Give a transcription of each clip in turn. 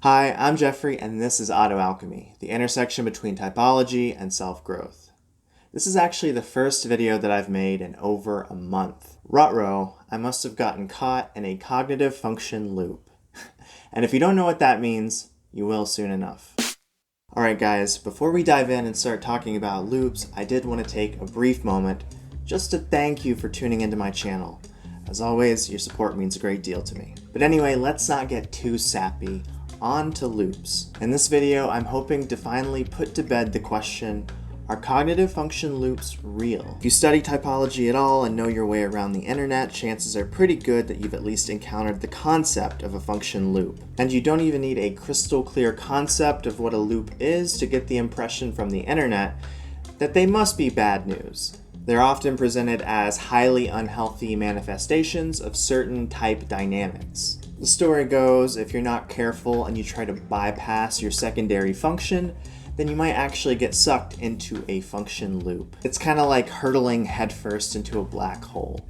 Hi, I'm Jeffrey, and this is AutoAlchemy, the intersection between typology and self-growth. This is actually the first video that I've made in over a month. Ruh-roh, I must have gotten caught in a cognitive function loop. And if you don't know what that means, you will soon enough. Alright guys, before we dive in and start talking about loops, I did want to take a brief moment just to thank you for tuning into my channel. As always, your support means a great deal to me. But anyway, let's not get too sappy. On to loops. In this video, I'm hoping to finally put to bed the question, are cognitive function loops real? If you study typology at all and know your way around the internet, chances are pretty good that you've at least encountered the concept of a function loop. And you don't even need a crystal clear concept of what a loop is to get the impression from the internet that they must be bad news. They're often presented as highly unhealthy manifestations of certain type dynamics. The story goes, if you're not careful and you try to bypass your secondary function, then you might actually get sucked into a function loop. It's kind of like hurtling headfirst into a black hole.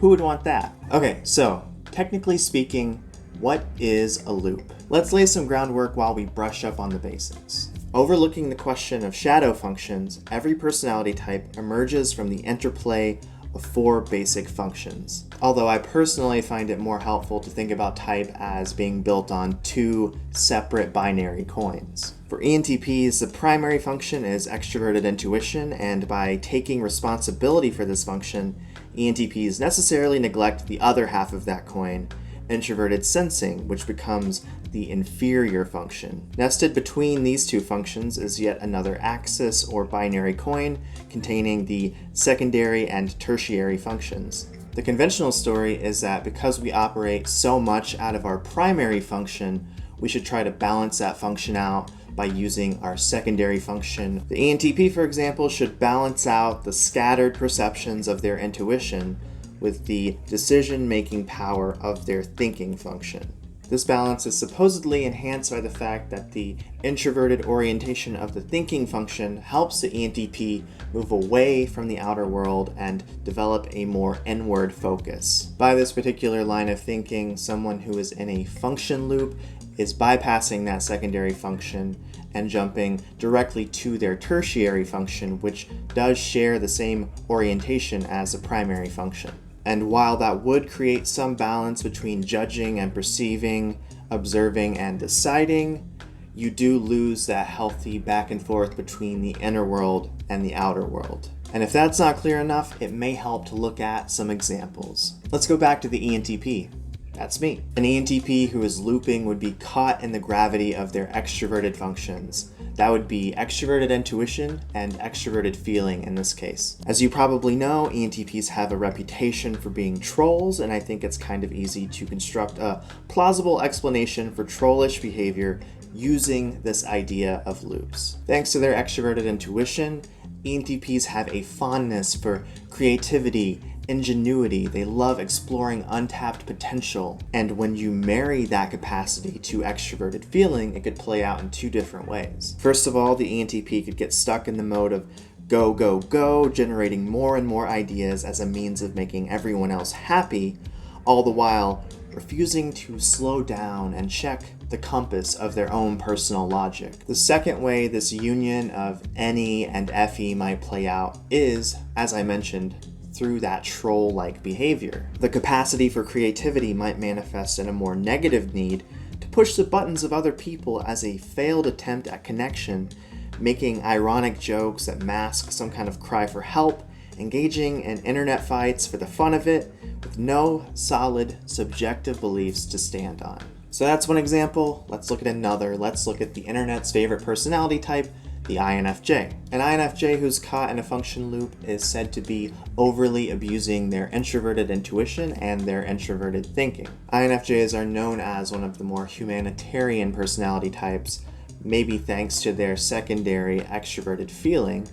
Who would want that? Okay, so technically speaking, what is a loop? Let's lay some groundwork while we brush up on the basics. Overlooking the question of shadow functions, every personality type emerges from the interplay of four basic functions. Although I personally find it more helpful to think about type as being built on two separate binary coins. For ENTPs, the primary function is extroverted intuition, and by taking responsibility for this function, ENTPs necessarily neglect the other half of that coin, introverted sensing, which becomes the inferior function. Nested between these two functions is yet another axis or binary coin containing the secondary and tertiary functions. The conventional story is that because we operate so much out of our primary function, we should try to balance that function out by using our secondary function. The ENTP, for example, should balance out the scattered perceptions of their intuition with the decision-making power of their thinking function. This balance is supposedly enhanced by the fact that the introverted orientation of the thinking function helps the ENTP move away from the outer world and develop a more inward focus. By this particular line of thinking, someone who is in a function loop is bypassing that secondary function and jumping directly to their tertiary function, which does share the same orientation as the primary function. And while that would create some balance between judging and perceiving, observing and deciding, you do lose that healthy back and forth between the inner world and the outer world. And if that's not clear enough, it may help to look at some examples. Let's go back to the ENTP. That's me. An ENTP who is looping would be caught in the gravity of their extroverted functions. That would be extroverted intuition and extroverted feeling in this case. As you probably know, ENTPs have a reputation for being trolls, and I think it's kind of easy to construct a plausible explanation for trollish behavior using this idea of loops. Thanks to their extroverted intuition, ENTPs have a fondness for creativity, ingenuity. They love exploring untapped potential, and when you marry that capacity to extroverted feeling, it could play out in two different ways. First of all, the ENTP could get stuck in the mode of go, go, go, generating more and more ideas as a means of making everyone else happy, all the while refusing to slow down and check the compass of their own personal logic. The second way this union of NE and FE might play out is, as I mentioned, through that troll-like behavior. The capacity for creativity might manifest in a more negative need to push the buttons of other people as a failed attempt at connection, making ironic jokes that mask some kind of cry for help, engaging in internet fights for the fun of it, with no solid subjective beliefs to stand on. So that's one example. Let's look at another. Let's look at the internet's favorite personality type, the INFJ. An INFJ who's caught in a function loop is said to be overly abusing their introverted intuition and their introverted thinking. INFJs are known as one of the more humanitarian personality types, maybe thanks to their secondary extroverted feeling,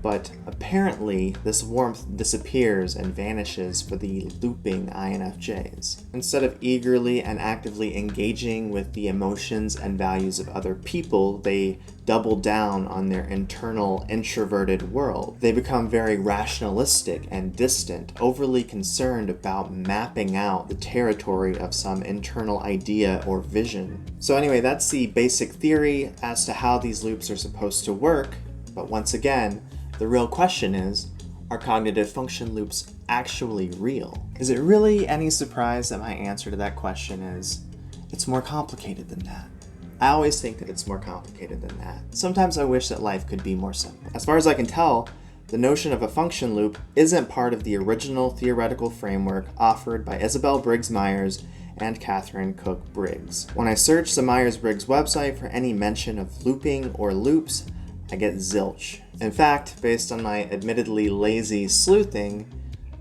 But apparently, this warmth disappears and vanishes for the looping INFJs. Instead of eagerly and actively engaging with the emotions and values of other people, they double down on their internal introverted world. They become very rationalistic and distant, overly concerned about mapping out the territory of some internal idea or vision. So anyway, that's the basic theory as to how these loops are supposed to work. But once again, the real question is, are cognitive function loops actually real? Is it really any surprise that my answer to that question is, it's more complicated than that? I always think that it's more complicated than that. Sometimes I wish that life could be more simple. As far as I can tell, the notion of a function loop isn't part of the original theoretical framework offered by Isabel Briggs-Myers and Catherine Cook Briggs. When I search the Myers-Briggs website for any mention of looping or loops, I get zilch. In fact, based on my admittedly lazy sleuthing,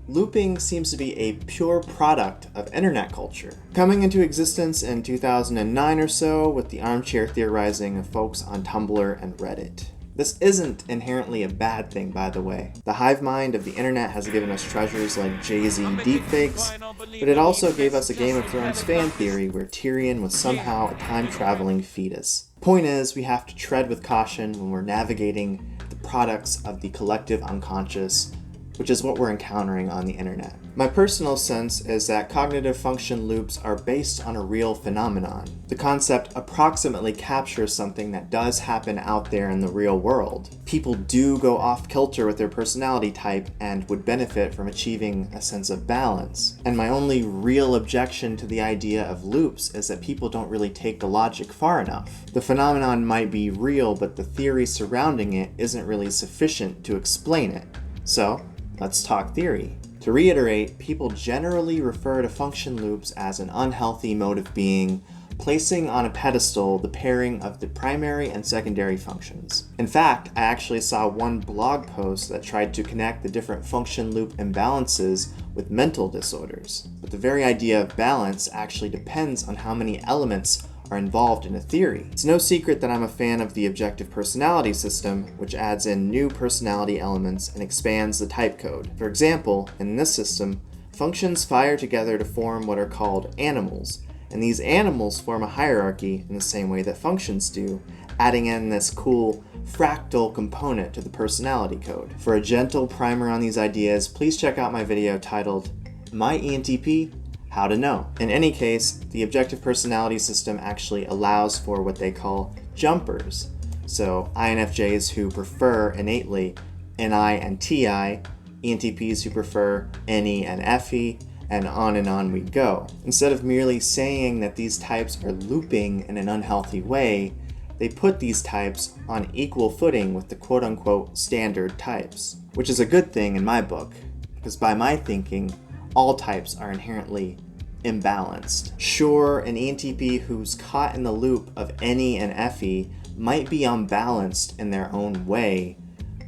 looping seems to be a pure product of internet culture, coming into existence in 2009 or so with the armchair theorizing of folks on Tumblr and Reddit. This isn't inherently a bad thing, by the way. The hive mind of the internet has given us treasures like Jay-Z deepfakes, but it also gave us a Game of Thrones fan theory where Tyrion was somehow a time-traveling fetus. Point is, we have to tread with caution when we're navigating the products of the collective unconscious, which is what we're encountering on the internet. My personal sense is that cognitive function loops are based on a real phenomenon. The concept approximately captures something that does happen out there in the real world. People do go off kilter with their personality type and would benefit from achieving a sense of balance. And my only real objection to the idea of loops is that people don't really take the logic far enough. The phenomenon might be real, but the theory surrounding it isn't really sufficient to explain it. So, let's talk theory. To reiterate, people generally refer to function loops as an unhealthy mode of being, placing on a pedestal the pairing of the primary and secondary functions. In fact, I actually saw one blog post that tried to connect the different function loop imbalances with mental disorders. But the very idea of balance actually depends on how many elements are involved in a theory. It's no secret that I'm a fan of the objective personality system, which adds in new personality elements and expands the type code. For example, in this system, functions fire together to form what are called animals, and these animals form a hierarchy in the same way that functions do, adding in this cool fractal component to the personality code. For a gentle primer on these ideas, please check out my video titled, My ENTP? How to know. In any case, the objective personality system actually allows for what they call jumpers. So INFJs who prefer innately NI and TI, ENTPs who prefer NE and FE, and on we go. Instead of merely saying that these types are looping in an unhealthy way, they put these types on equal footing with the quote-unquote standard types, which is a good thing in my book, because by my thinking, all types are inherently imbalanced. Sure, an ENTP who's caught in the loop of NE and FE might be unbalanced in their own way,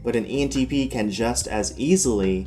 but an ENTP can just as easily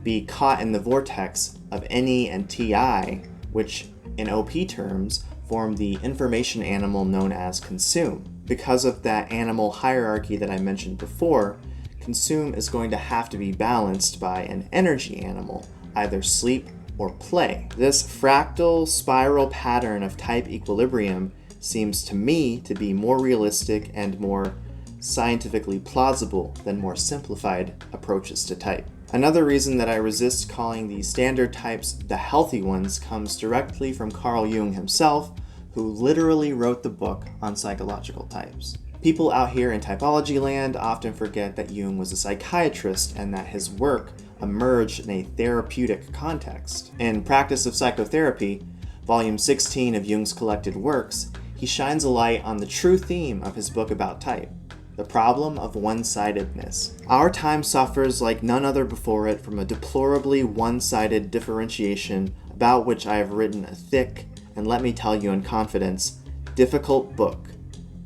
be caught in the vortex of NE and TI, which in OP terms form the information animal known as consume. Because of that animal hierarchy that I mentioned before, consume is going to have to be balanced by an energy animal, either sleep or play. This fractal spiral pattern of type equilibrium seems to me to be more realistic and more scientifically plausible than more simplified approaches to type. Another reason that I resist calling the standard types the healthy ones comes directly from Carl Jung himself, who literally wrote the book on psychological types. People out here in typology land often forget that Jung was a psychiatrist and that his work emerged in a therapeutic context. In Practice of Psychotherapy, volume 16 of Jung's collected works, he shines a light on the true theme of his book about type, the problem of one-sidedness. Our time suffers like none other before it from a deplorably one-sided differentiation about which I have written a thick, and let me tell you in confidence, difficult book.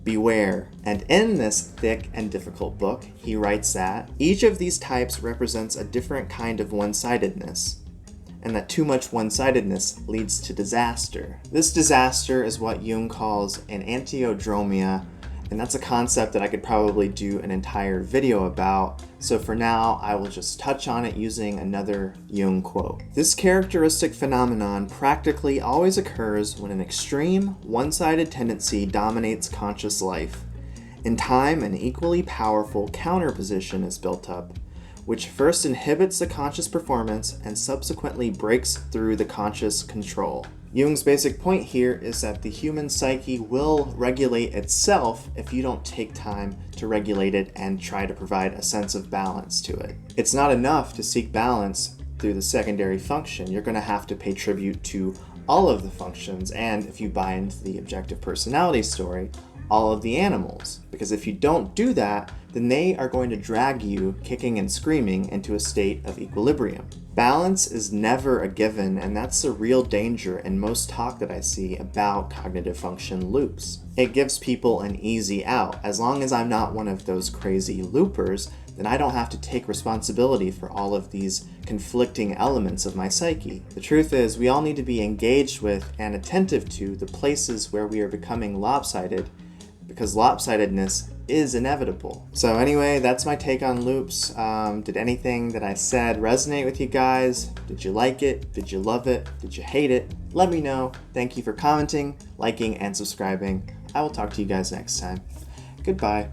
Beware. And in this thick and difficult book, he writes that each of these types represents a different kind of one-sidedness, and that too much one-sidedness leads to disaster. This disaster is what Jung calls an Antiodromia, And that's a concept that I could probably do an entire video about. So for now, I will just touch on it using another Jung quote. This characteristic phenomenon practically always occurs when an extreme, one-sided tendency dominates conscious life. In time, an equally powerful counterposition is built up, which first inhibits the conscious performance and subsequently breaks through the conscious control. Jung's basic point here is that the human psyche will regulate itself if you don't take time to regulate it and try to provide a sense of balance to it. It's not enough to seek balance through the secondary function. You're going to have to pay tribute to all of the functions, and if you buy into the objective personality story, all of the animals. Because if you don't do that, then they are going to drag you kicking and screaming into a state of equilibrium. Balance is never a given, and that's the real danger in most talk that I see about cognitive function loops. It gives people an easy out. As long as I'm not one of those crazy loopers, then I don't have to take responsibility for all of these conflicting elements of my psyche. The truth is, we all need to be engaged with and attentive to the places where we are becoming lopsided, because lopsidedness is inevitable. So anyway, that's my take on loops. Did anything that I said resonate with you guys? Did you like it? Did you love it? Did you hate it? Let me know. Thank you for commenting, liking, and subscribing. I will talk to you guys next time. Goodbye.